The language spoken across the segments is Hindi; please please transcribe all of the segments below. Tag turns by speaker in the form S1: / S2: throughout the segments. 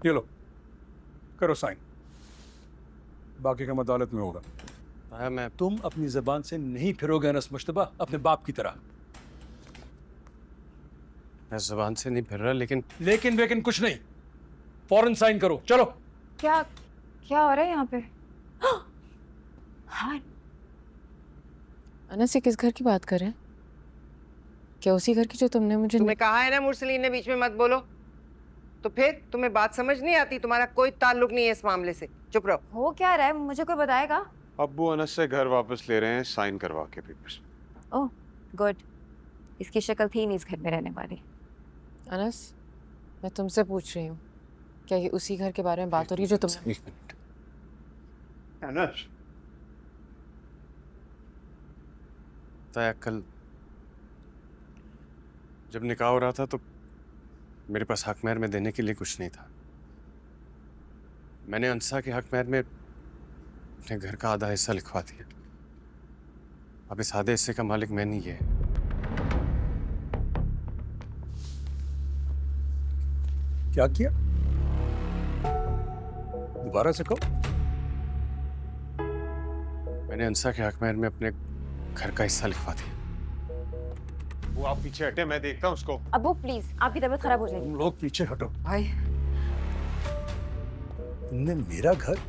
S1: ये लो, करो साइन। बाकी का अदालत में होगा।
S2: ताया मैं
S1: तुम अपनी जबान से नहीं फिरोगे अनस मुश्तबा, अपने बाप की तरह।
S2: जुबान से नहीं फिर रहा, लेकिन
S1: लेकिन कुछ नहीं, फौरन साइन करो, चलो।
S3: क्या क्या हो रहा है यहाँ पे? हाँ,
S4: अनस, ये किस घर की बात कर रहे हैं? क्या उसी घर की जो तुमने मुझे
S5: तुम्हें कहा है ना मुरसलीन ने बीच में मत बोलो। तो फिर तुम्हें बात समझ नहीं आती? तुम्हारा कोई ताल्लुक नहीं है इस मामले से, चुप रहो।
S3: हो क्या रहा है, मुझे कोई बताएगा?
S6: अब्बू अनस से घर वापस ले रहे हैं, साइन करवा के पेपर्स।
S3: ओह गुड, इसकी शक्ल थी नहीं इस घर में रहने वाली।
S4: अनस, मैं तुमसे पूछ रही हूँ, क्या ये उसी घर के बारे में बात हो रही है जो तुमने?
S2: एक मिनट।
S6: अनस,
S2: ताया कल जब निकाह हो रहा था तो मेरे पास हक महर में देने के लिए कुछ नहीं था। मैंने अंसा के हक महर में अपने घर का आधा हिस्सा लिखवा दिया। अब इस आधे हिस्से का मालिक मैं नहीं है।
S1: क्या किया? दोबारा से कहो।
S2: मैंने अंसा के हक महर में अपने घर का हिस्सा लिखवा दिया।
S6: वो आप पीछे हटे, मैं देखता हूँ उसको।
S3: अबू प्लीज, आपकी तबीयत खराब हो जाएगी।
S1: तुम लोग पीछे हटो।
S5: भाई
S1: तुमने मेरा घर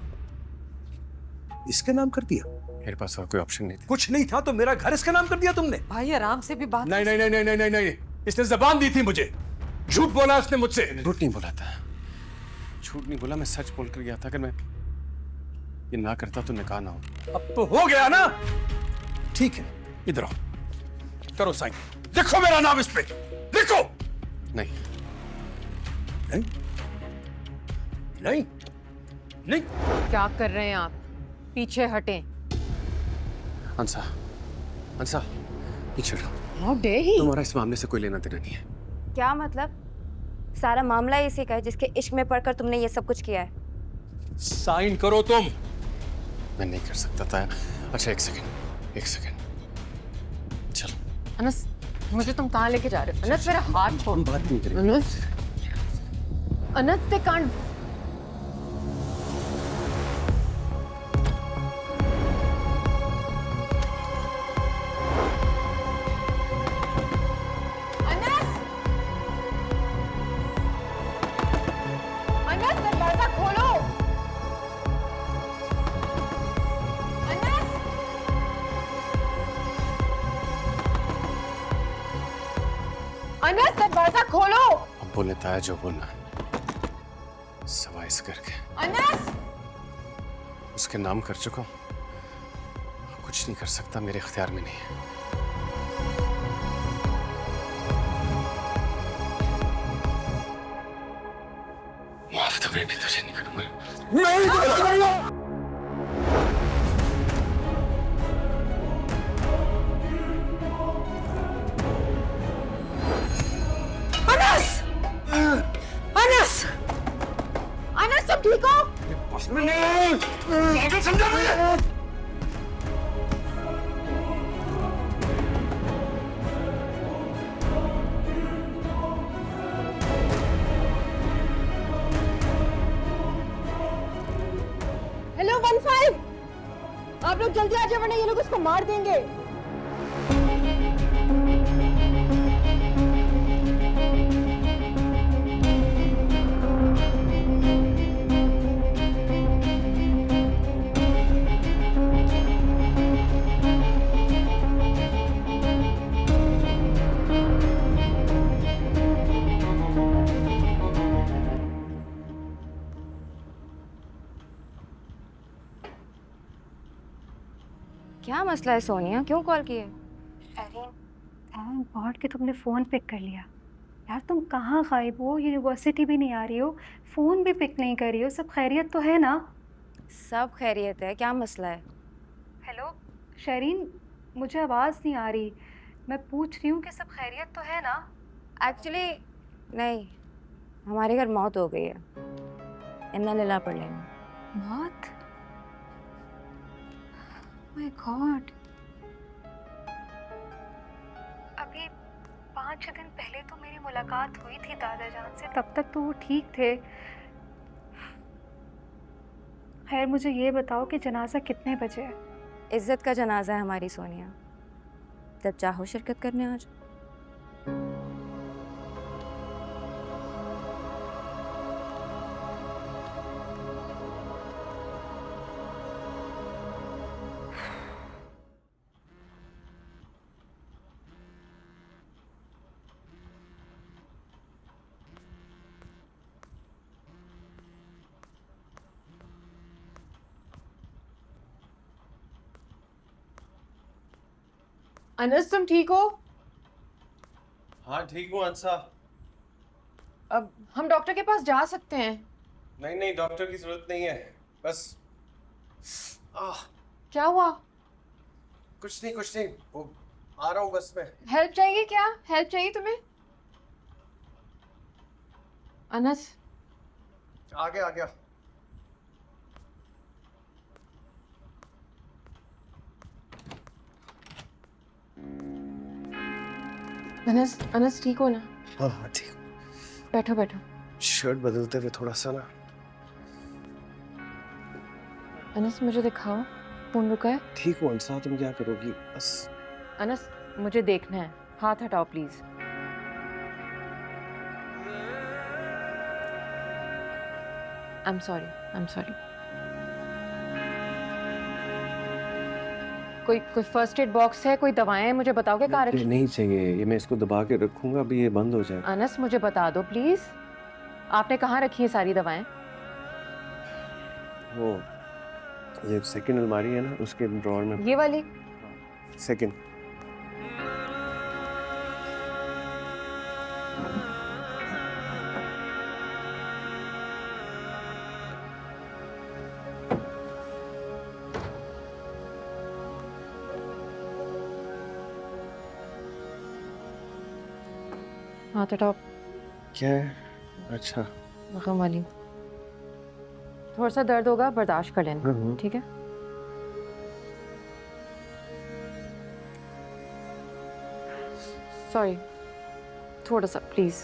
S1: इसके नाम कर दिया?
S2: मेरे पास और कोई ऑप्शन नहीं था।
S1: कुछ नहीं था तो मेरा घर इसका नाम कर दिया तुमने?
S4: भाई आराम से भी बात।
S1: नहीं नहीं नहीं नहीं नहीं नहीं, इसने जबान दी थी मुझे। झूठ बोला उसने मुझसे।
S2: झूठ नहीं बोला था, झूठ नहीं बोला, मैं सच बोल कर गया था। अगर मैं ये ना करता तो निकाह ना हो।
S1: अब तो हो गया ना? ठीक है, इधर आओ, करो साइन। लिखो मेरा नाम इस पे, लिखो।
S2: नहीं
S1: नहीं नहीं नहीं।
S4: क्या कर रहे हैं आप? पीछे हटें।
S2: अंसा, अंसा, पीछे हटो।
S4: How dare he!
S2: तुम्हारा इस मामले से कोई लेना देना नहीं है।
S3: क्या मतलब? सारा मामला इसी का है जिसके इश्क में पड़कर तुमने ये सब कुछ किया है।
S1: साइन करो तुम।
S2: मैं नहीं कर सकता था। अच्छा एक सेकंड, चलो।
S4: अनस, मुझे तुम कहाँ लेके जा रहे हो? अनस, मेरा हाथ छोड़।
S2: हम बात नहीं करेंगे।
S4: Anas, Anas, they can't. अनस! अनस, दरवाजा खोलो! अनस! अनस, दरवाजा खोलो!
S2: अब बोलने ताया जो बोलना है, सवाई इस करके
S4: अनस!
S2: उसके नाम कर चुका हूं। कुछ नहीं कर सकता, मेरे इख्तियार में नहीं है। माफ तो मैं भी तुझे नहीं करूंगा।
S1: नहीं करूंगा।
S4: अनस! अनस! अनस, तुम ठीक हो?
S1: समझा मुझे?
S4: हेलो 15, आप लोग जल्दी आ जाओ वरना ये लोग उसको मार देंगे।
S3: क्या मसला है सोनिया, क्यों कॉल किए?
S7: शरीन, थैंक गॉड कि तुमने फ़ोन पिक कर लिया। यार तुम कहाँ गायब हो? यूनिवर्सिटी भी नहीं आ रही हो, फ़ोन भी पिक नहीं कर रही हो। सब खैरियत तो है ना?
S3: सब खैरियत है, क्या मसला है?
S7: हेलो शरीन, मुझे आवाज़ नहीं आ रही। मैं पूछ रही हूँ कि सब खैरियत तो है ना?
S3: एक्चुअली नहीं, हमारे घर मौत हो गई है। इन्ना लीला पड़ लेना।
S7: मौत? माय गॉड, अभी 5-6 दिन पहले तो मेरी मुलाकात हुई थी दादा जान से, तब तक तो वो ठीक थे। खैर मुझे ये बताओ कि जनाजा कितने बजे है?
S3: इज्जत का जनाजा है हमारी सोनिया, जब चाहो शिरकत करने आ जाओ।
S4: अनस तुम ठीक हो?
S2: हाँ ठीक हूँ अंसा।
S4: अब हम डॉक्टर के पास जा सकते हैं।
S2: नहीं नहीं, डॉक्टर की जरूरत नहीं है, बस
S4: क्या हुआ?
S2: कुछ नहीं, वो आ रहा हूँ बस में।
S4: हेल्प चाहिए क्या? हेल्प चाहिए तुम्हें? अनस
S2: आ गया।
S4: अनस ठीक हो ना?
S2: हाँ ठीक हूँ।
S4: बैठो।
S2: शर्ट बदलते हुए थोड़ा सा ना।
S4: अनस मुझे दिखाओ, फोन रुका है।
S2: ठीक हूँ अंसा, तुम क्या करोगी बस।
S4: अनस मुझे देखना है, हाथ हटाओ प्लीज। I'm sorry. कोई फर्स्ट एड बॉक्स है, कोई दवाएं हैं, मुझे बताओगे कहाँ रखी?
S2: नहीं चाहिए, ये मैं इसको दबा के रखूंगा, अभी ये बंद हो जाए।
S4: अनस मुझे बता दो प्लीज, आपने कहाँ रखी है सारी दवाएं?
S2: वो ये सेकंड अलमारी है ना, उसके ड्रॉअर में।
S4: ये वाली?
S2: सेकंड।
S4: हाथ हटाओ।
S2: क्या है? अच्छा
S4: जख्म वाली। थोड़ा सा दर्द होगा, बर्दाश्त कर लेना, ठीक है? सॉरी, थोड़ा सा प्लीज।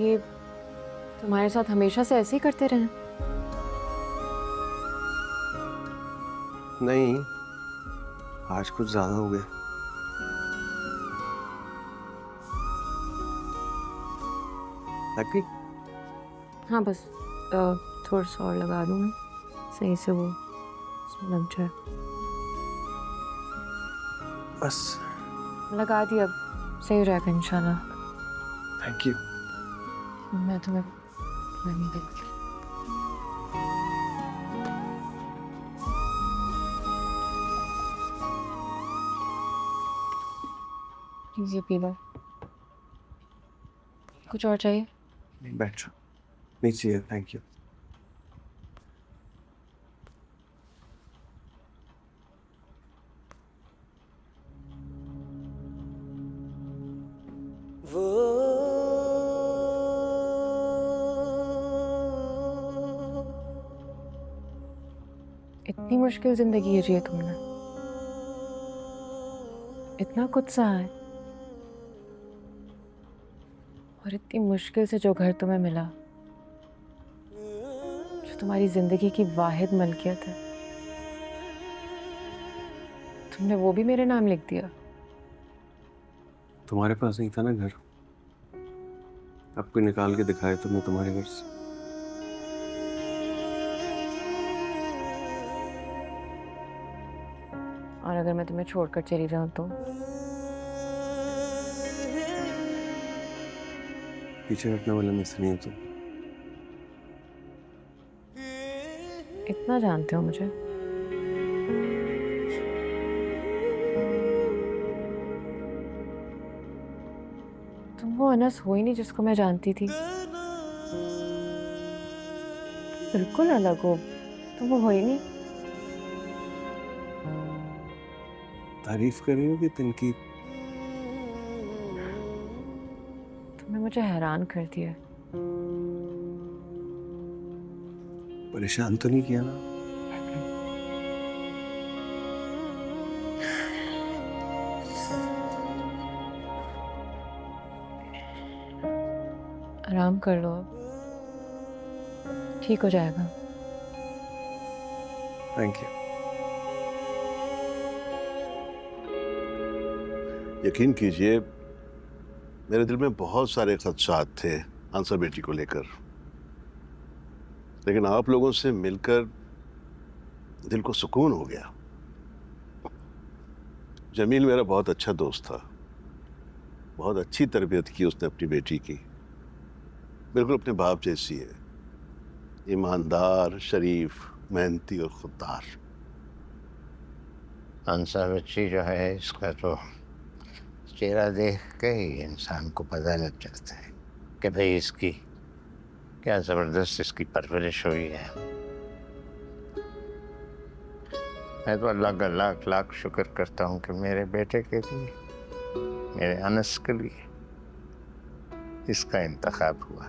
S4: ये तुम्हारे साथ हमेशा से ऐसे ही करते रहे?
S2: नहीं, आज कुछ ज्यादा हो गया। लग गई?
S4: हाँ बस थोड़ा सा और लगा दूँ मैं, सही से वो उसमें लग जाए।
S2: बस
S4: लगा दी, अब सही हो जाएगा इंशाल्लाह।
S2: Thank you.
S4: मैं तुम्हें नहीं देखती। प्लीज ये पी लो। कुछ और चाहिए?
S2: बैठ जाओ, नहीं चाहिए, थैंक यू।
S4: इतनी मुश्किल जिंदगी है जी तुमने, इतना कुछ सहा है, और इतनी मुश्किल से जो घर तुम्हें मिला, जो तुम्हारी जिंदगी की वाहिद मलकियत है, तुमने वो भी मेरे नाम लिख दिया।
S2: तुम्हारे पास नहीं था ना घर, अब कोई निकाल के दिखाए तुम्हें तुम्हारे घर से।
S4: और अगर मैं तुम्हें छोड़कर चली जाऊं तो?
S2: पीछे हटने वाला मिस्र नहीं हो तुम।
S4: इतना जानते हो मुझे? तुम वो अनस हो ही नहीं जिसको मैं जानती थी, बिल्कुल अलग हो, तुम वो हो ही नहीं।
S2: तारीफ कर रही हो कि तनकीद?
S4: तुमने मुझे हैरान कर दिया।
S2: परेशान तो नहीं किया ना?
S4: आराम कर लो अब, ठीक हो जाएगा।
S2: Thank you.
S8: यकीन कीजिए मेरे दिल में बहुत सारे खदशात थे आंसर बेटी को लेकर, लेकिन आप लोगों से मिलकर दिल को सुकून हो गया। जमील मेरा बहुत अच्छा दोस्त था, बहुत अच्छी तरबियत की उसने अपनी बेटी की, बिल्कुल अपने बाप जैसी है, ईमानदार, शरीफ, मेहनती और खुददार।
S9: अंसा बच्ची जो है इसका तो चेहरा देख के ही इंसान को पता लग जाता है कि भाई इसकी क्या ज़बरदस्त इसकी परवरिश हुई है। मैं तो अल्लाह का लाख लाख शुक्र करता हूँ कि मेरे बेटे के लिए, मेरे अनस के लिए इसका इंतखाब हुआ।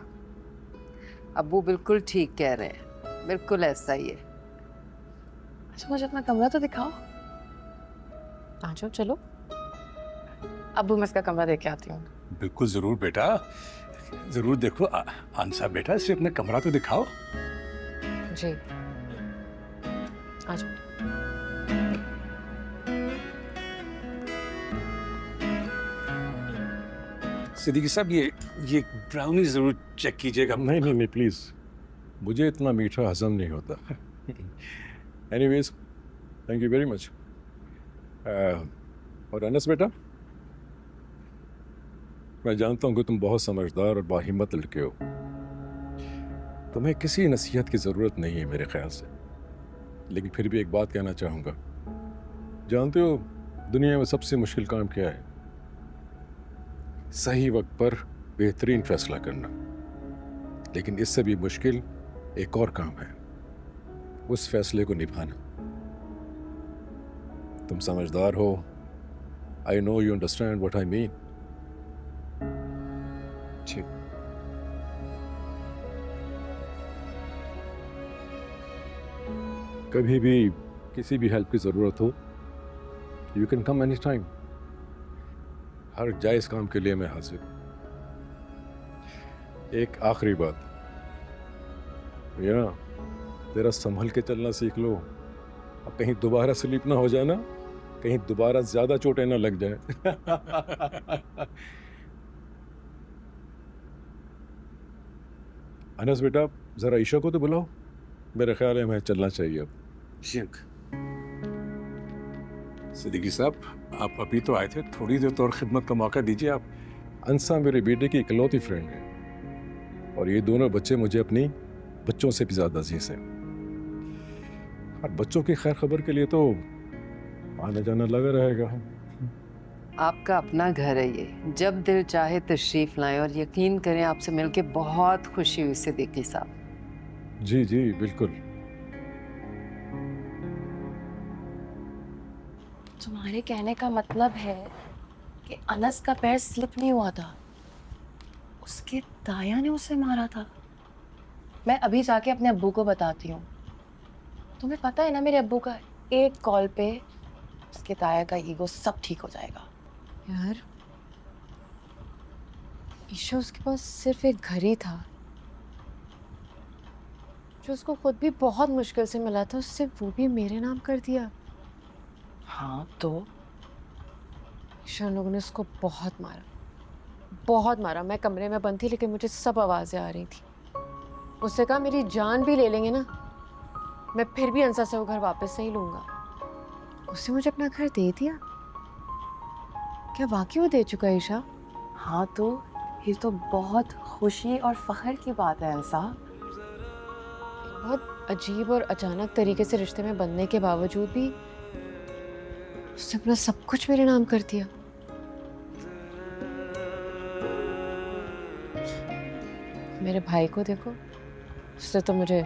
S10: अब्बू बिल्कुल ठीक कह रहे हैं, बिल्कुल ऐसा ही है।
S4: अच्छा मुझे अपना कमरा तो दिखाओ। आ जाओ चलो। अब्बू मैं इसका कमरा देख के आती हूँ।
S1: बिल्कुल जरूर बेटा, जरूर देखो। आंसा बेटा इसे अपना कमरा तो दिखाओ।
S4: जी आ जाओ।
S1: सिद्दीकी साहब ये ब्राउनी जरूर चेक कीजिएगा।
S11: नहीं नहीं नहीं प्लीज़, मुझे इतना मीठा हजम नहीं होता। Anyways thank you very much. और अनस बेटा, मैं जानता हूँ कि तुम बहुत समझदार और बाहिम्मत लड़के हो, तुम्हें किसी नसीहत की ज़रूरत नहीं है मेरे ख्याल से, लेकिन फिर भी एक बात कहना चाहूँगा। जानते हो दुनिया में सबसे मुश्किल काम क्या है? सही वक्त पर बेहतरीन फैसला करना। लेकिन इससे भी मुश्किल एक और काम है, उस फैसले को निभाना। तुम समझदार हो, I know you understand what I mean.
S2: ठीक।
S11: कभी भी किसी भी हेल्प की ज़रूरत हो, you can come any time. हर जायज़ काम के लिए मैं हाजिर। एक आखिरी बात, या ज़रा संभल के चलना सीख लो। अब कहीं दोबारा स्लिप ना हो जाना, कहीं दोबारा ज़्यादा चोटें ना लग जाए। अनस बेटा ज़रा ईशा को तो बुलाओ, मेरे ख्याल है हमें चलना चाहिए अब।
S2: जी अंकल।
S1: सिद्दीकी साहब आप अभी तो आए थे, थोड़ी देर तो और खिदमत का मौका दीजिए आप।
S11: अंसा मेरे बेटे की इकलौती फ्रेंड है, और ये दोनों बच्चे मुझे अपनी बच्चों से भी ज़्यादा अजीज हैं। और बच्चों की खैर खबर के लिए तो आना जाना लगा रहेगा।
S10: आपका अपना घर है ये, जब दिल चाहे तशरीफ लाएं, और यकीन करें आपसे मिलके बहुत खुशी हुई सिद्दीकी साहब।
S11: जी जी बिल्कुल।
S4: तुम्हारे कहने का मतलब है कि अनस का पैर स्लिप नहीं हुआ था, उसके ताया ने उसे मारा था। मैं अभी जाके अपने अब्बू को बताती हूँ। तुम्हें पता है ना मेरे अब्बू का एक कॉल पे उसके ताया का ईगो सब ठीक हो जाएगा। यार ईशा उसके पास सिर्फ एक घर ही था जो उसको खुद भी बहुत मुश्किल से मिला था, उससे वो भी मेरे नाम कर दिया। हाँ तो ईशा लोगों ने उसको बहुत मारा। मैं कमरे में बंद थी लेकिन मुझे सब आवाज़ें आ रही थी। उससे कहा मेरी जान भी ले लेंगे ना, मैं फिर भी अंसा से वो घर वापस नहीं लूँगा। उसने मुझे अपना घर दे दिया। क्या वाकई वो दे चुका है ईशा? हाँ तो ये तो बहुत खुशी और फख्र की बात है अंसा। बहुत अजीब और अचानक तरीके से रिश्ते में बनने के बावजूद भी उसने अपना सब कुछ मेरे नाम कर दिया। मेरे भाई को देखो, उसने तो मुझे।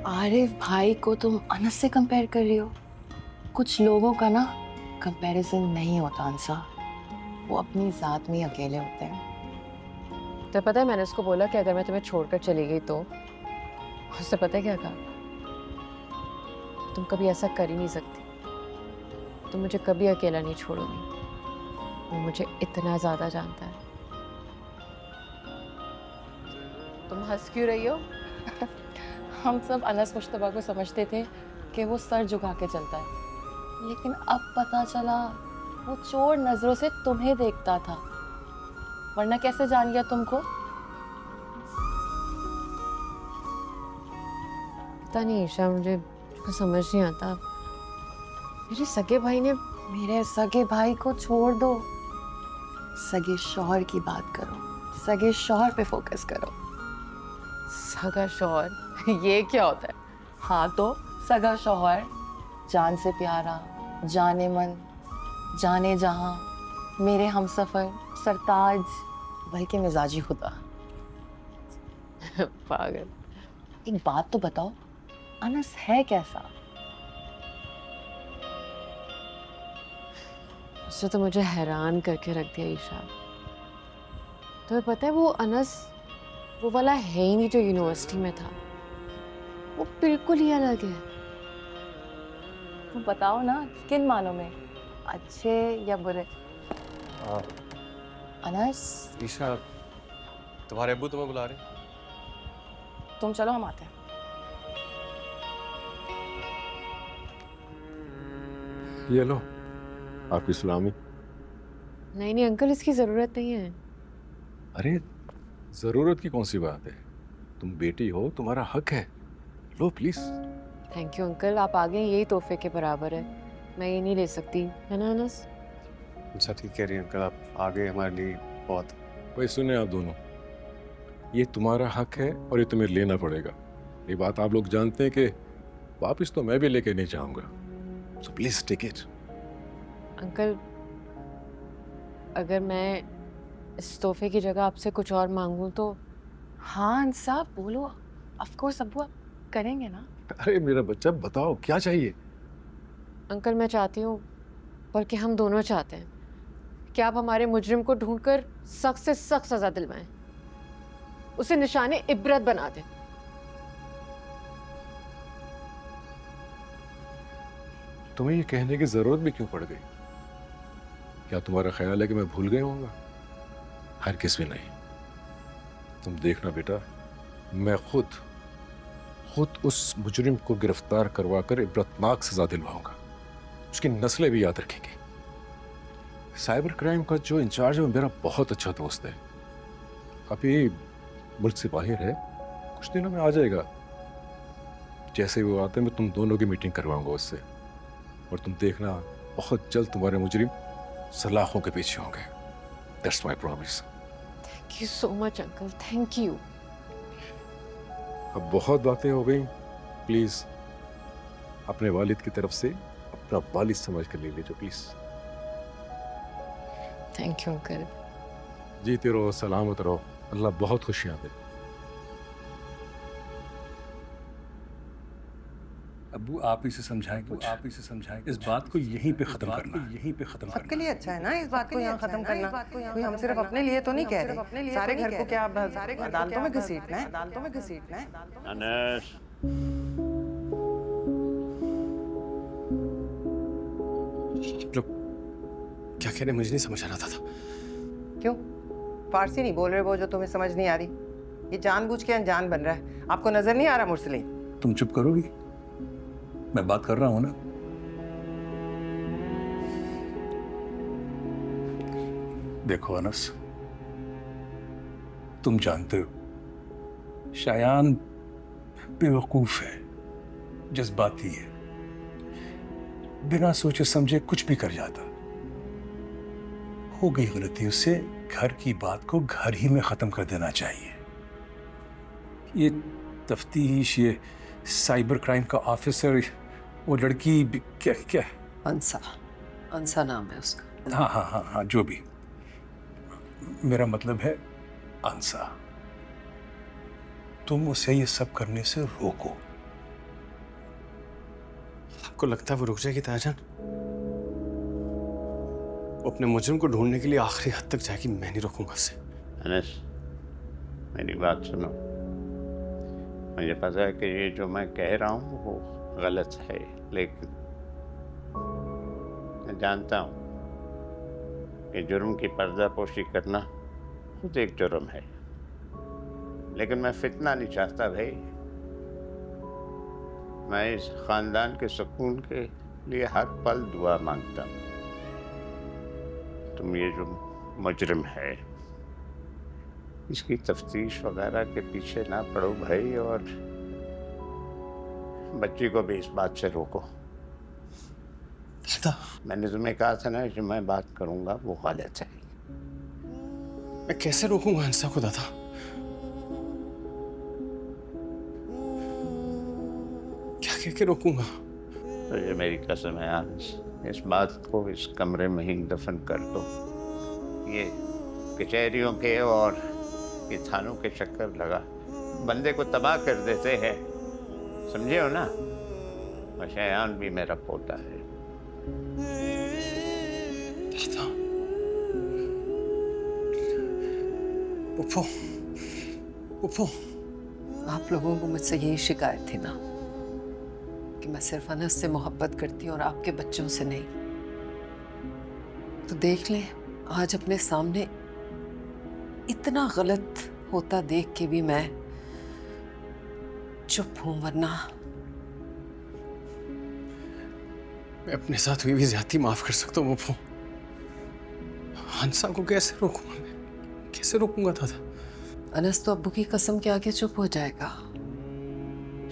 S4: आरिफ भाई को तुम अनस से कंपेयर कर रही हो? कुछ लोगों का ना कंपैरिजन नहीं होता अंसा, वो अपनी ज़ात में ही अकेले होते हैं। तो पता है मैंने उसको बोला कि अगर मैं तुम्हें छोड़कर चली गई तो उससे पता है क्या कहा? तुम कभी ऐसा कर ही नहीं सकती, तुम मुझे कभी अकेला नहीं छोड़ोगी। वो मुझे इतना ज़्यादा जानता है। तुम हंस क्यों रही हो?
S12: हम सब अनस मुश्तबा को समझते थे कि वो सर झुका के चलता है, लेकिन अब पता चला वो चोर नजरों से तुम्हें देखता था, वरना कैसे जान गया तुमको?
S4: पता नहीं ईशा, मुझे कुछ समझ नहीं आता। मेरे सगे भाई ने
S12: मेरे सगे भाई को छोड़ दो, सगे शौहर की बात करो, सगे शौहर पे फोकस करो।
S4: सगा शौहर, ये क्या होता है?
S12: हाँ तो सगा शौहर, जान से प्यारा, जाने मन, जाने जहां, मेरे हमसफर, सरताज, बल्कि मिजाजी खुदा।
S4: पागल।
S12: एक बात तो बताओ, अनस है कैसा?
S4: उसने तो मुझे हैरान करके रख दिया ईशा। तुम्हें पता है वो अनस वो वाला है ही नहीं जो यूनिवर्सिटी में था, वो बिल्कुल ही अलग है।
S12: तो बताओ ना, किन मानों में, अच्छे या बुरे? अनस,
S2: ईशा, तुम्हारे अब्बू तुम्हें बुला रहे हैं।
S12: तुम चलो, हम आते हैं।
S11: ये लो आपकी सलामी।
S4: नहीं नहीं अंकल, इसकी जरूरत नहीं है।
S11: अरे जरूरत की कौन सी बात है, तुम बेटी हो, तुम्हारा हक है, लो प्लीज।
S4: थैंक यू अंकल, आप आ गए, यही तोहफे के बराबर है, मैं ये नहीं ले सकती, है ना अनस?
S2: अच्छा ठीक कह रही हैं अंकल, आप आ गए हमारे लिए बहुत।
S11: भाई सुने आप दोनों, ये तुम्हारा हक है और ये तुम्हें लेना पड़ेगा। ये बात आप लोग जानते हैं कि वापस तो मैं भी लेके नहीं जाऊंगा, so please take it.
S4: Uncle, अगर मैं इस तोहफे की जगह आपसे कुछ और मांगूं तो?
S12: हाँ अंसा, बोलो। ऑफ कोर्स अब्बू, आप करेंगे ना?
S11: अरे मेरा बच्चा, बताओ क्या चाहिए?
S4: अंकल मैं चाहती हूँ, बल्कि हम दोनों चाहते हैं कि आप हमारे मुजरिम को ढूंढकर सख्त से सख्त सजा दिलवाएं, उसे निशाने इबरत बना दें।
S11: तुम्हें ये कहने की जरूरत भी क्यों पड़ गई? क्या तुम्हारा ख्याल है कि मैं भूल गया हूँगा? हर किस भी नहीं। तुम देखना बेटा, मैं खुद उस मुजरिम को गिरफ्तार करवा कर इबरतनाक सजा दिलवाऊंगा, उसकी नस्लें भी याद रखेंगी। साइबर क्राइम का जो इंचार्ज है वो मेरा बहुत अच्छा दोस्त है, अभी मुल्क से बाहर है, कुछ दिनों में आ जाएगा। जैसे वो आते मैं तुम दोनों की मीटिंग करवाऊंगा उससे, और तुम देखना बहुत जल्द तुम्हारे मुजरिम सलाखों के पीछे होंगे। That's my promise.
S4: Thank you so much uncle, thank you.
S11: अब बहुत बातें हो गई, प्लीज अपने वालिद की तरफ से अपना वालिद समझ कर ले लीजिए प्लीज।
S4: Thank you uncle.
S11: जीते रहो, सलामत रहो, अल्लाह बहुत खुशियां दे।
S1: अब्बू आप ही से समझाएं, कुछ आप ही से समझाएं, इस बात को यहीं पे खत्म करना, यहीं पे खत्म
S5: सबके
S1: करना।
S5: लिए अच्छा है ना इस बात को यहाँ खत्म करना। कोई हम सिर्फ अपने लिए तो नहीं कह रहे, सारे घर को क्या अदालतों में घसीटना है? अदालतों में घसीटना है।
S9: अनस,
S2: लोग क्या कह रहे मुझे नहीं समझ आ रहा था।
S5: क्यों फारसी नहीं बोल रहे वो जो तुम्हें समझ नहीं आ रही? ये जानबूझ के अनजान बन रहा है, आपको नजर नहीं आ रहा मुरसलीन?
S1: तुम चुप करोगी? मैं बात कर रहा हूं ना। देखो अनस, तुम जानते हो शायान बेवकूफ है, जज्बाती है, बिना सोचे समझे कुछ भी कर जाता। हो गई गलती, उससे घर की बात को घर ही में खत्म कर देना चाहिए। ये तफ्तीश, ये साइबर क्राइम का ऑफिसर, वो लड़की क्या क्या?
S10: अंसा नाम है उसका।
S1: हाँ हाँ हाँ हाँ, जो भी, मेरा मतलब है अंसा। तुम उसे ये सब करने से रोको।
S2: आपको लगता है वो रुक जाएगी तायाजान? वो अपने मुजरिम को ढूंढने के लिए आखिरी हद तक जाएगी, मैं नहीं रोकूंगा उसे।
S9: अनस, मेरी बात सुनो। मुझे पता है कि ये जो मैं कह रहा हूँ वो गलत है, लेकिन मैं जानता हूँ कि जुर्म की पर्दापोशी करना खुद एक जुर्म है, लेकिन मैं फितना नहीं चाहता भाई। मैं इस खानदान के सुकून के लिए हर पल दुआ मांगता हूँ। तुम ये जो मुजरिम है इसकी तफ्तीश वगैरह के पीछे ना पड़ो भाई, और बच्ची को भी इस बात से रोको।
S2: दादा,
S9: मैंने तुम्हें कहा था ना जो मैं बात करूंगा वो गलत है।
S2: मैं कैसे रोकूंगा हंसा को दादा? क्या कह के रोकूंगा?
S9: तो ये मेरी कसम है आज इस बात को इस कमरे में ही दफन कर दो। ये कचहरियों के और ये थानों के चक्कर लगा बंदे को तबाह कर देते हैं, समझे हो ना? शयान भी मेरा पोता है।
S2: पुप्पो, पुप्पो,
S10: आप लोगों को मुझसे यही शिकायत थी ना कि मैं सिर्फ अनस से मोहब्बत करती हूँ और आपके बच्चों से नहीं। तो देख लें, आज अपने सामने इतना गलत होता देख के भी मैं चुप हूं, वरना
S2: मैं अपने साथ हुई भी ज्यादती माफ कर सकता हूँ पुप्पो। हंसा को कैसे रोकूंगा? कैसे रोकूंगा दादा?
S10: अनस तो अब्बू की कसम के आगे चुप हो जाएगा।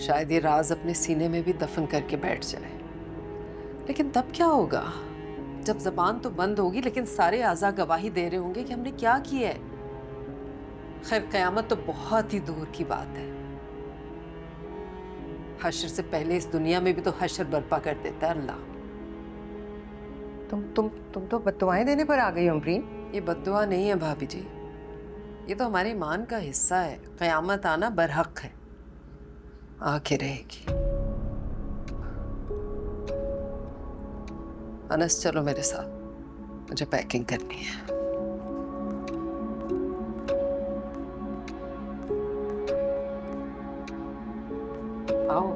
S10: शायद ये राज अपने सीने में भी दफन करके बैठ जाए। लेकिन तब क्या होगा? जब जबान तो बंद होगी लेकिन सारे आज़ा गवाही दे रहे होंगे कि हमने क्या किया है। खैर, क़यामत तो बहुत ही दूर की बात है। हश्र से पहले इस दुनिया में भी तो हश्र बर्पा कर देता है अल्लाह।
S5: तुम तो बद्दुआएं देने पर आ गई अमरीन।
S10: ये बद्दुआ नहीं है भाभी जी, ये तो हमारे ईमान का हिस्सा है। क़यामत आना बरहक है, आके रहेगी। अनस, चलो मेरे साथ, मुझे पैकिंग करनी है। आओ।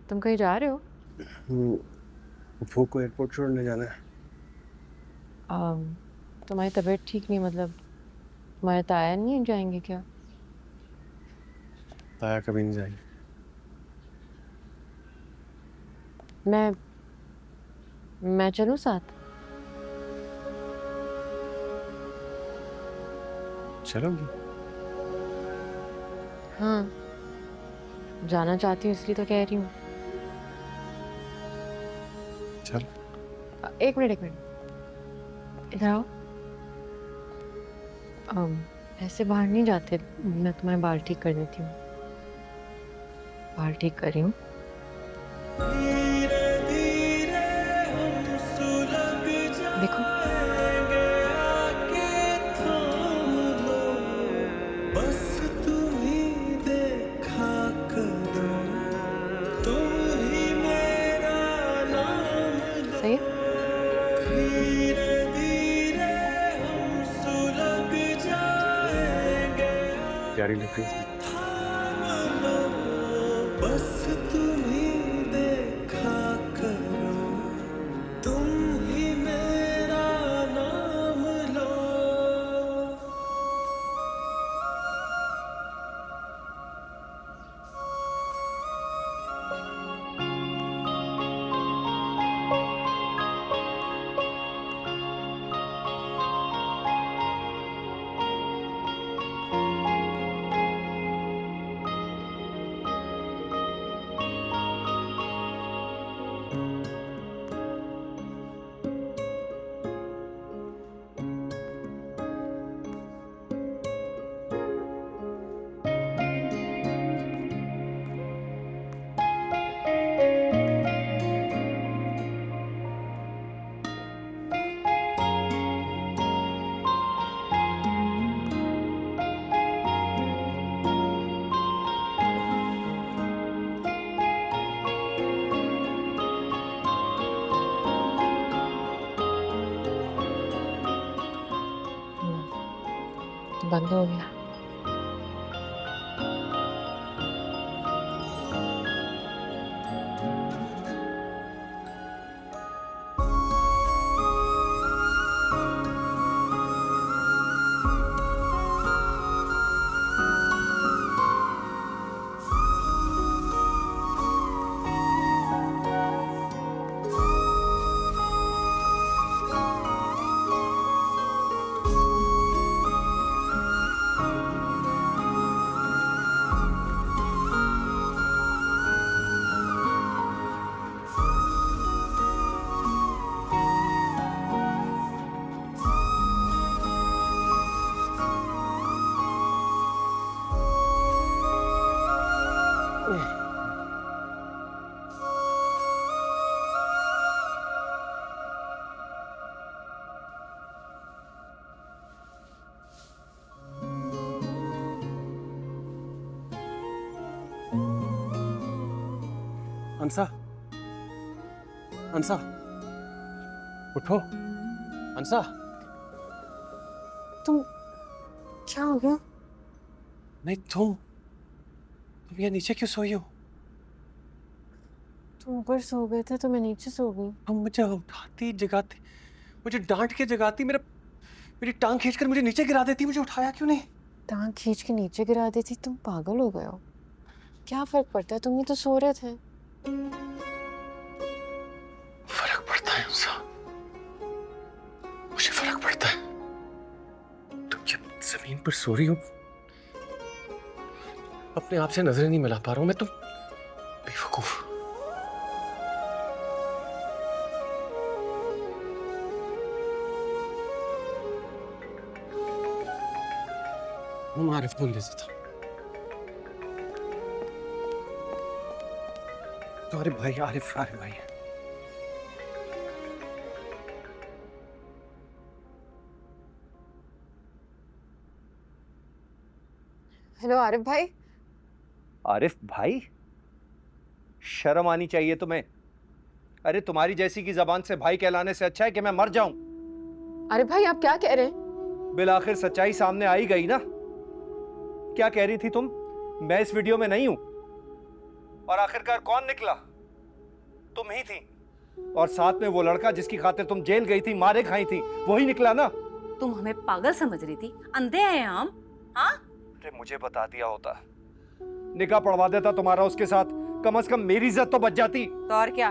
S4: तुम कहीं जा रहे हो?
S2: पुप्पो को एयरपोर्ट छोड़ने जाना है।
S4: तुम्हारी तबीयत ठीक नहीं, मतलब तुम्हारे ताया नहीं जाएंगे क्या?
S2: ताया कभी नहीं जाएंगे।
S4: मैं चलूं साथ?
S2: चलोगी?
S4: हाँ, जाना चाहती हूँ इसलिए तो कह रही हूँ।
S2: चल।
S4: एक मिनट, इधर आओ। ऐसे बाहर नहीं जाते, मैं तुम्हारे बाल ठीक कर देती हूँ। बाल ठीक कर रही हूँ। देखो, सही है?
S2: प्यारी लग रही है।
S4: बंद हो गया।
S2: अंसा, अंसा, उठो। अंसा,
S4: तुम क्या हो गया?
S2: नहीं तुम यहाँ नीचे क्यों सोई हो?
S4: तुम ऊपर सो गए थे तो मैं नीचे सो गई।
S2: तुम मुझे उठाती जगाती, मुझे डांट के जगाती, मेरी टांग खींचकर मुझे नीचे गिरा देती, मुझे उठाया क्यों नहीं?
S4: टांग खींच के नीचे गिरा देती? तुम पागल हो गए हो? क्या फर्क पड़ता है, तुम ही तो सो रहे थे।
S2: फर्क पड़ता है अंसा, मुझे फर्क पड़ता है। तुम जब जमीन पर सो रही हो, अपने आप से नजरें नहीं मिला पा रहा हूं मैं। तुम बेवकूफ। आरिफ बोल देता था, तुम्हारे भाई आरिफ भाई।
S4: हेलो आरिफ भाई।
S13: आरिफ भाई, शर्म आनी चाहिए तुम्हें। अरे तुम्हारी जैसी की जबान से भाई कहलाने से अच्छा है कि मैं मर जाऊं।
S4: अरे भाई आप क्या कह रहे हैं?
S13: बिलाखिर सच्चाई सामने आई गई ना। क्या कह रही थी तुम? मैं इस वीडियो में नहीं हूं। और आखिरकार कौन निकला? तुम ही थी। और साथ में वो लड़का जिसकी खातिर तुम जेल गई थी, मारे खाई थी, वही निकला ना।
S14: तुम हमें पागल समझ रही थी? अंधे हैं हम? हाँ?
S13: अरे मुझे बता दिया होता, निकाह पढ़वा देता तुम्हारा उसके साथ, कम से कम मेरी इज्जत तो बच जाती।
S14: तो और क्या?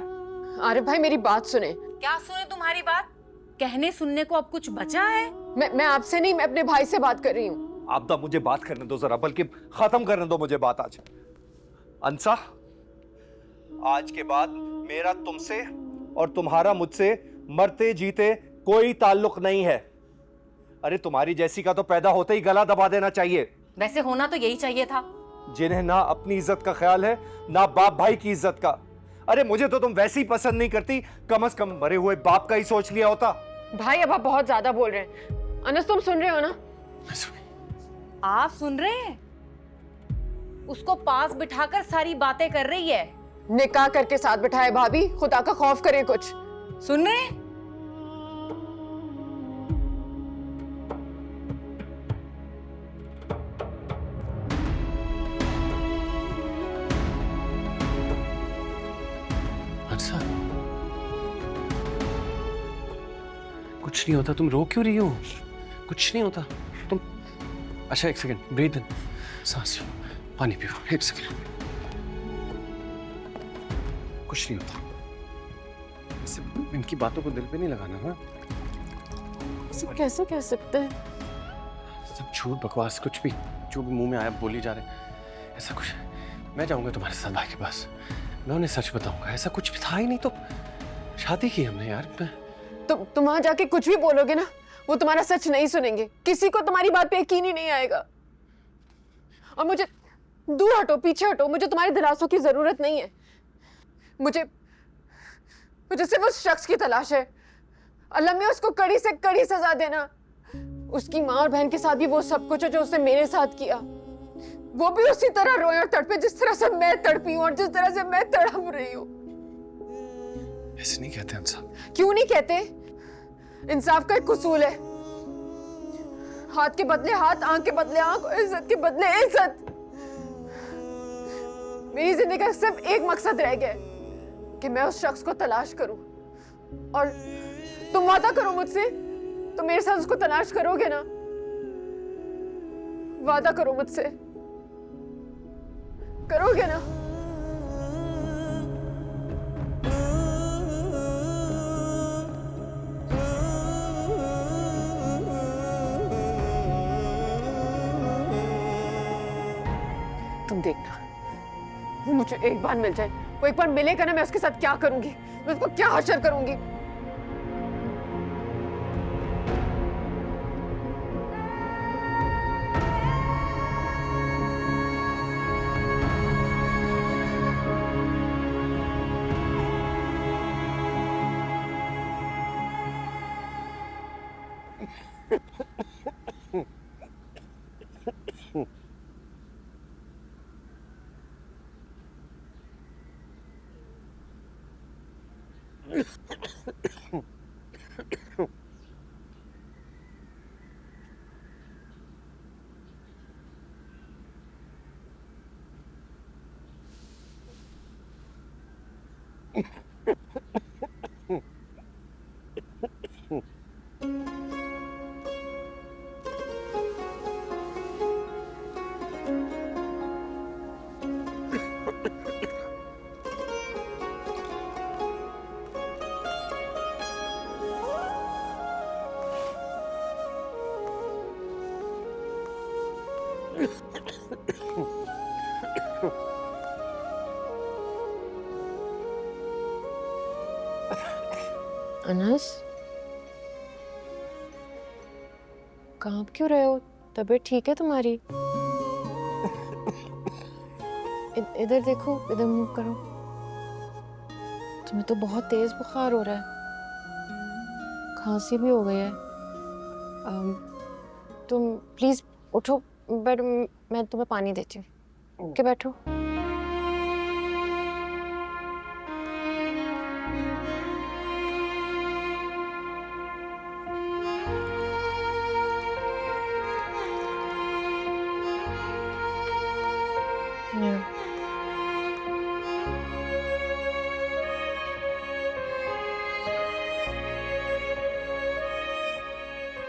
S4: आरिफ भाई मेरी बात सुने।
S14: क्या सुने तुम्हारी बात? कहने सुनने को अब कुछ बचा है?
S4: मैं आपसे नहीं, मैं अपने भाई से बात कर रही हूँ।
S13: आप तो मुझे बात करने दो जरा, बल्कि खत्म करने दो मुझे बात आज। अंसा, आज के बाद मेरा तुमसे और तुम्हारा मुझसे मरते जीते कोई ताल्लुक नहीं है। अरे तुम्हारी जैसी का तो पैदा होते ही गला दबा देना चाहिए।
S14: वैसे होना तो यही चाहिए था।
S13: जिन्हें ना अपनी इज्जत का ख्याल है, ना बाप भाई की इज्जत का। अरे मुझे तो तुम वैसे ही पसंद नहीं करती, कम से कम मरे हुए बाप का ही सोच लिया होता।
S4: भाई अब आप बहुत ज्यादा बोल रहे हैं। अनस तुम सुन रहे हो ना?
S14: आप सुन रहे हैं? उसको पास बिठाकर सारी बातें कर रही है।
S4: निकाह करके साथ बिठाए भाभी, खुदा का खौफ करें कुछ।
S14: सुन रहे हैं?
S2: अच्छा, कुछ नहीं होता। तुम रो क्यों रही हो? कुछ नहीं होता। तुम अच्छा एक सेकंड, ब्रीथ इन, सांस लो, पानी पियो, एक सेकंड। कुछ नहीं होता। ऐसे इनकी बातों को दिल पे नहीं लगाना। हाँ,
S4: ऐसे कैसे कह सकते हैं?
S2: सब झूठ बकवास, कुछ भी जो भी मुंह में आया बोली जा रहे। ऐसा कुछ, मैं जाऊंगा तुम्हारे साथ भाई के पास, मैं उन्हें सच बताऊंगा। ऐसा कुछ भी था ही नहीं। तो शादी की हमने यार।
S4: तुम वहां जाके कुछ भी बोलोगे ना, वो तुम्हारा सच नहीं सुनेंगे। किसी को तुम्हारी बात पे यकीन ही नहीं आएगा। और मुझे दूर हटो, पीछे हटो, मुझे तुम्हारे दिलासों की जरूरत नहीं है। मुझे सिर्फ उस शख्स की तलाश है। अल्लाह में उसको कड़ी से कड़ी सजा देना। उसकी माँ और बहन के साथ भी वो सब कुछ है जो उसने मेरे साथ किया। वो भी उसी तरह रोए और तड़पे जिस तरह से मैं तड़पी हूँ और जिस तरह से मैं तड़प रही हूँ।
S2: ऐसे नहीं कहते इंसाफ।
S4: क्यों नहीं कहते? इंसाफ का एक उसूल है। हाथ के बदले हाथ, आंख के बदले आंख, इज्जत के बदले इज्जत। मेरी जिंदगी का सिर्फ एक मकसद रह गया कि मैं उस शख्स को तलाश करूं। और तुम वादा करो मुझसे, तुम मेरे साथ उसको तलाश करोगे ना? वादा करो मुझसे, करोगे ना? तुम देखना, वो मुझे एक बार मिल जाए, वो एक बार मिलेगा ना, मैं उसके साथ क्या करूंगी, मैं उसको क्या हशर करूंगी। अनस, कांप क्यों रहे हो? तबीयत ठीक है तुम्हारी? इधर देखो, इधर मुंह करो। तुम्हें तो बहुत तेज बुखार हो रहा है, खांसी भी हो गई है। तुम प्लीज उठो, मैं तुम्हें पानी देती हूँ। ओके, बैठो।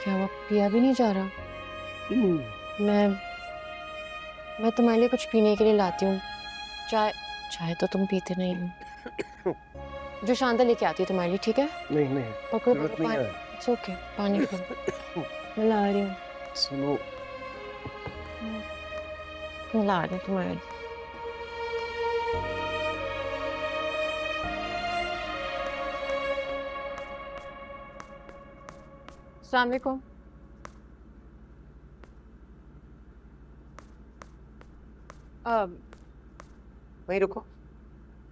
S4: क्या वो पिया भी नहीं जा रहा? मैं तुम्हारे लिए कुछ पीने के लिए लाती हूँ। चाय तो तुम पीते नहीं हो। जो शांता लेके आती है तुम्हारे लिए, ठीक है?
S2: नहीं
S4: पकड़ो पानी। इट्स ओके, पानी पी। मैं ला रही हूँ।
S2: सुनो,
S4: मैं ला रही हूँ तुम्हारे लिए। अस्सलाम वालेकुम।
S5: वहीं रुको,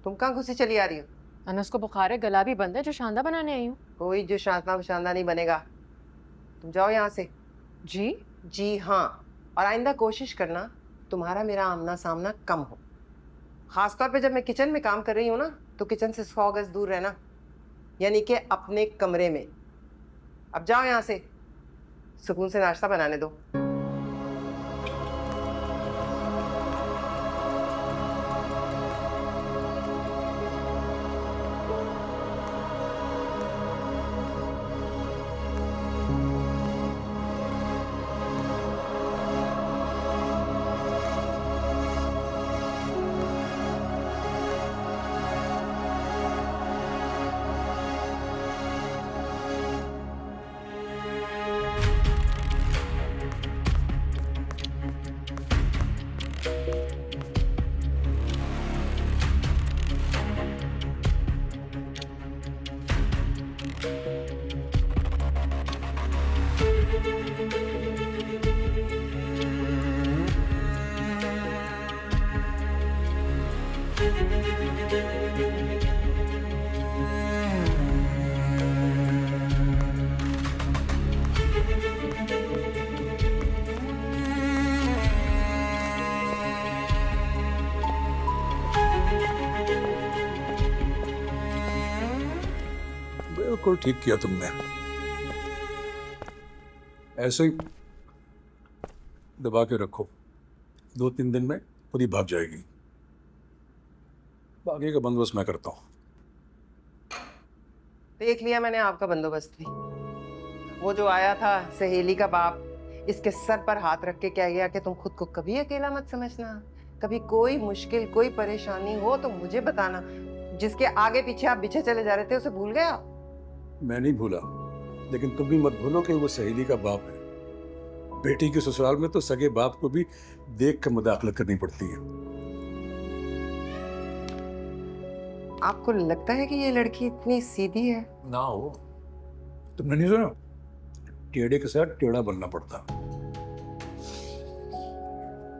S5: तुम कहाँ घुसी चली आ रही हो?
S4: अनस को बुखार है, गला भी बंद है, जो शांदा बनाने आई हूँ।
S5: कोई जो शांदा नहीं बनेगा, तुम जाओ यहाँ से।
S4: जी?
S5: जी हाँ, और आइंदा कोशिश करना तुम्हारा मेरा आमना सामना कम हो। खास तौर पे जब मैं किचन में काम कर रही हूँ ना, तो किचन से 100 गज दूर रहना, यानी कि अपने कमरे में। अब जाओ यहाँ से, सुकून से नाश्ता बनाने दो।
S1: बिल्कुल ठीक किया तुमने। ऐसे ही दबा के रखो, 2-3 दिन में खुद ही भाग जाएगी। बाकी का बंदोबस्त मैं करता हूँ।
S5: देख लिया मैंने आपका बंदोबस्त भी। वो जो आया था सहेली का बाप, इसके सर पर हाथ रख के कह गया कि तुम खुद को कभी अकेला मत समझना, कभी कोई मुश्किल कोई परेशानी हो तो मुझे बताना। जिसके आगे पीछे आप पीछे चले जा रहे थे उसे भूल गए आप?
S1: मैं नहीं भूला, लेकिन तुम भी मत भूलो कि वो सहेली का बाप है। बेटी के ससुराल में तो सगे बाप को भी देख कर मुदाखलत करनी पड़ती है।
S5: आपको लगता है कि ये लड़की इतनी सीधी है?
S1: ना हो, तुमने नहीं सुना? टेढ़े के साथ टेढ़ा बनना पड़ता।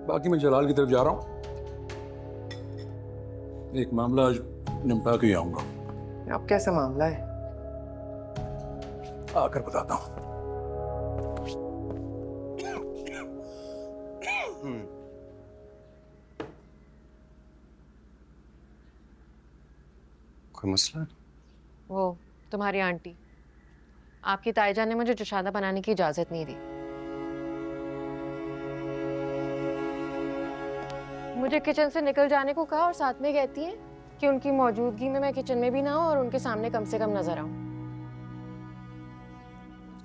S1: बाकी मैं जलाल की तरफ जा रहा हूँ, एक मामला आज निपटा के ही आऊंगा।
S5: अब कैसा मामला है?
S1: आकर बताता हूँ।
S2: कोई मसला?
S4: वो तुम्हारी आंटी, आपकी ताईजान ने मुझे जुशादा बनाने की इजाजत नहीं दी। मुझे किचन से निकल जाने को कहा और साथ में कहती है कि उनकी मौजूदगी में मैं किचन में भी ना हूं और उनके सामने कम से कम नजर आऊं।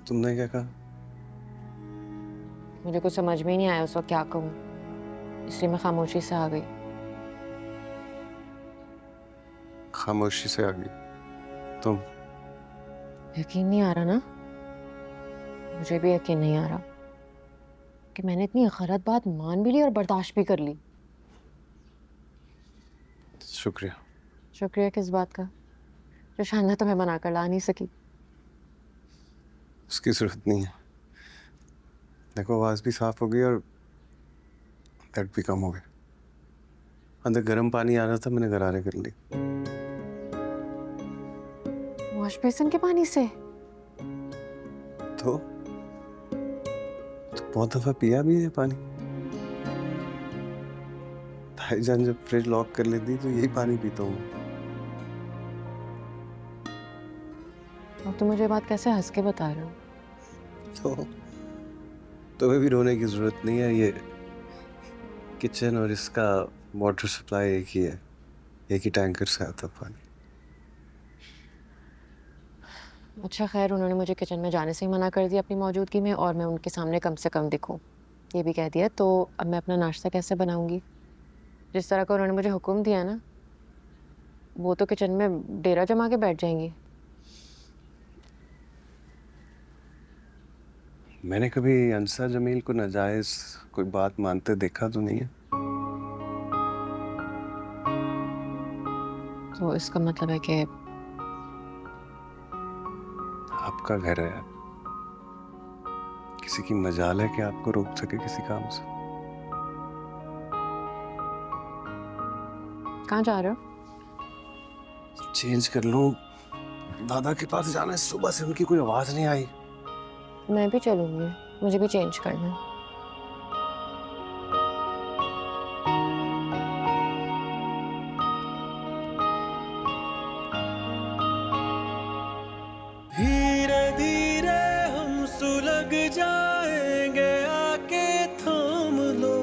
S2: तुमने क्या कहा?
S4: मुझे कुछ समझ में ही नहीं आया उस वक्त क्या कहूं, इसलिए मैं खामोशी से आ गई।
S2: खामोशी से आ गई तुम?
S4: यकीन नहीं आ रहा ना? मुझे भी यकीन नहीं आ रहा कि मैंने इतनी गलत बात मान भी ली और बर्दाश्त भी कर ली।
S2: शुक्रिया।
S4: शुक्रिया किस बात का, जो शानदार तुम्हें मना कर ला नहीं सकी।
S2: उसकी जरूरत नहीं है। देखो आवाज भी साफ हो गई और दर्द भी कम हो गया। अंदर गर्म पानी आ रहा था, मैंने गरारे कर ली।
S4: वॉश बेसिन के पानी से?
S2: तो बहुत दफा पिया भी है पानी। भाईजान जब फ्रिज लॉक कर लेती तो यही पानी पीता हूँ।
S4: अब तुम मुझे बात कैसे हंस के बता रहे हो?
S2: तो तुम्हें भी रोने की जरूरत नहीं है। ये किचन और इसका वाटर सप्लाई एक ही है, एक ही टैंकर से आता पानी।
S4: अच्छा खैर, उन्होंने मुझे किचन में जाने से ही मना कर दिया अपनी मौजूदगी में, और मैं उनके सामने कम से कम दिखूं ये भी कह दिया। तो अब मैं अपना नाश्ता कैसे बनाऊंगी? जिस तरह का उन्होंने मुझे हुक्म दिया ना, वो तो किचन में डेरा जमा के बैठ जाएंगी।
S2: मैंने कभी अंसा जमील को नाजायज कोई बात मानते देखा तो नहीं है।
S4: तो इसका मतलब है कि
S2: आपका घर है, किसी की मजाल है कि आपको रोक सके किसी काम से?
S4: कहाँ जा रहे हो?
S2: चेंज कर लूं, दादा के पास जाना है। सुबह से उनकी कोई आवाज नहीं आई।
S4: मैं भी चलूंगी, मुझे भी चेंज करना है।
S15: धीरे धीरे हम सुलग जाएंगे, आके थाम लो,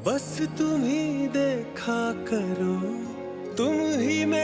S15: बस तुम ही देखा करो, तुम ही में